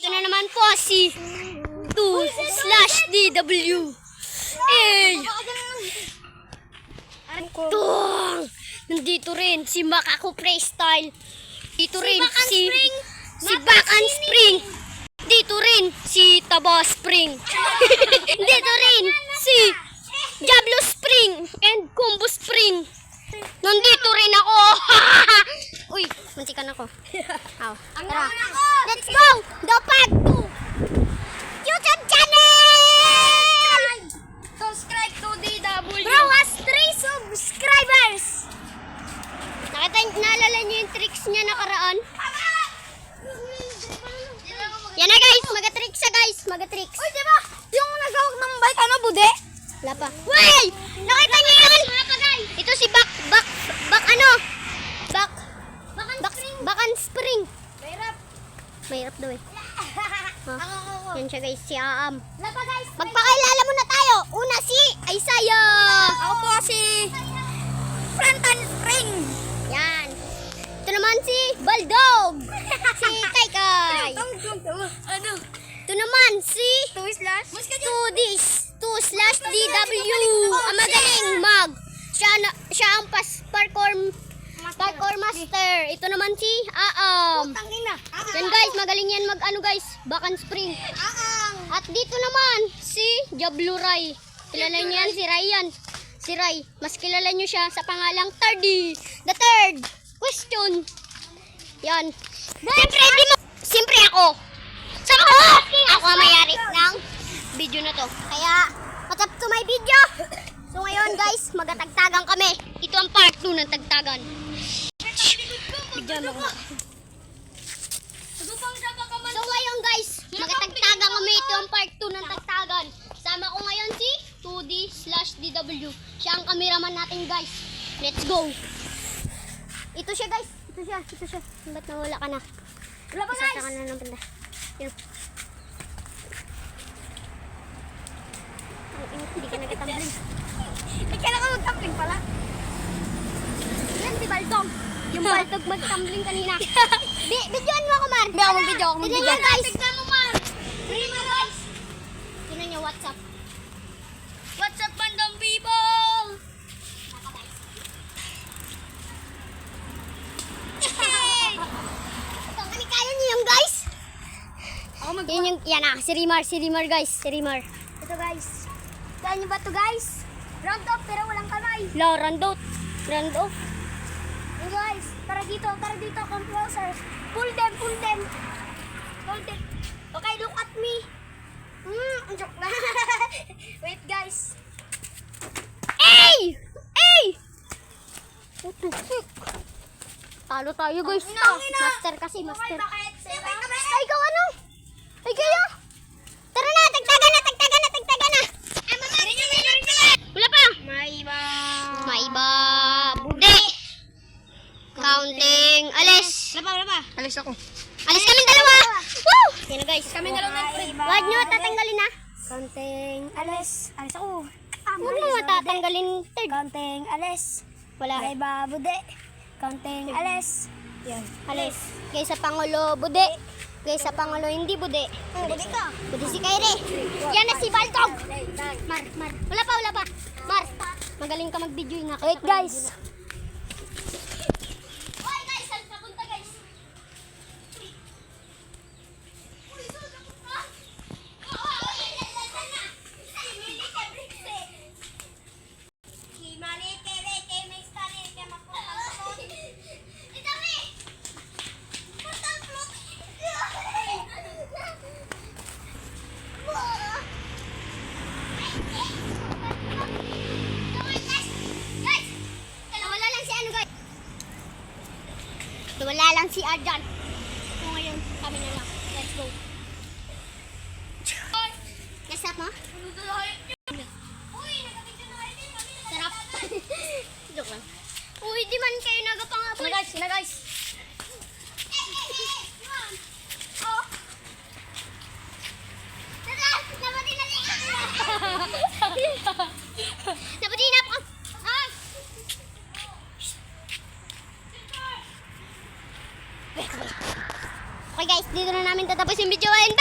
Ito na naman po si 2/DW. Tung! Nandito rin si Makako Freestyle. Dito rin si Bakan Spring. Dito rin si Taba Spring. Dito rin si Diablo Spring and Combo Spring. Nandito rin ako. Uy, muntikan ako. Tara. Let's go! The part 2. YouTube channel! Subscribe to DW. Bro has 3 subscribers. Naalala niyo yung tricks niya nakaraan? Yan na guys, magatricks siya guys, magatricks. Uy, diba? Yung nagawag ng bike, ano, bude? Wala pa. Wey! Nakita niyo yun? Ito si Bakan Spring. Mahirap daw eh. Yan siya guys, si Aam. Magpakilala muna tayo. Una si Isaiah. Ako po si Frontal Spring. Yan. Ito naman si Baldog. Si Kaikai. Ano? Ito naman si 2/DW. Ang magaling mag. Siya ang parkour master. Ito naman si Aam. Yan guys, magaling yan mag ano guys, Bakan Spring. At dito naman si Diablo Ray. Kilala niyo yan, si Ryan. Si Ray, mas kilala niyo siya sa pangalang Tardy. The third question. Yan. Siyempre ako. Ako ang mayari ng video na to. Kaya, patap to my video. So ngayon guys, magatagtagan kami. Ito ang part 2 ng tagtagan. Bigyan ako. So ngayon guys, magatagtagan kami. Ito ang part 2 ng tagtagan. Sama ko ngayon si 2D/DW. Siya ang cameraman natin guys. Let's go. Ito siya guys. Ito siya. Ba't nawala ka na? Wala pa guys. Isasa ka na ng banda. Yun. Hindi ka nagtatumbling. Hindi kailangan mag-tumbling pala. Yan si Baldog. Yung Baldog mag-tumbling kanina. Videoan mo ako, Mar. Hindi ako mag-video. Tignan niyo guys. Tignan mo, Mar. Guys. Tignan niyo WhatsApp. What's up, bandang people? Kaya niyo yung guys? Ako Yan si Rimar guys. Si Rimar. Ito guys. Kaya niyo ba ito guys? Round up pero walang kamay. Round off. Hey guys, tara dito, come closer. Pull them. Okay, look at me. Joke na. Wait guys. Hey! What the fuck? Talo tayo guys. Master kasi, master. Ay, ikaw ano? Ay, kayo? Tara na, tagtagan na. Wala pa. Maiba. Bude. Counting. Alis. Wala pa. Alis ako. Alis kami dalawa. Woo! Yan na guys. Kami dalawa na. Wag nyo tatanggalin na. Counting. Alis ako. Huwag mo matatanggalin. Third. Counting. Alis. Wala. Maiba, bude. Counting. Alis. Yan. Alis. Guys sa Pangulo, bude. Guys sa Pangulo, hindi bude. Bude ka. Bude si Kairi. Yan na si Baltog. Mar. Wala pa. Mar. Magaling ka mag-video na. Wait guys. Hoy guys, saan ka punta guys? Wala lang si Arjan. So ngayon, kami na lang. Let's go. Nasap mo? Sarap. Joke lang. Uy, di man kayo nagapangabol. Na guys. Oh. Tara, nabati na liya. Nabati na po. Ah. bibidyoin.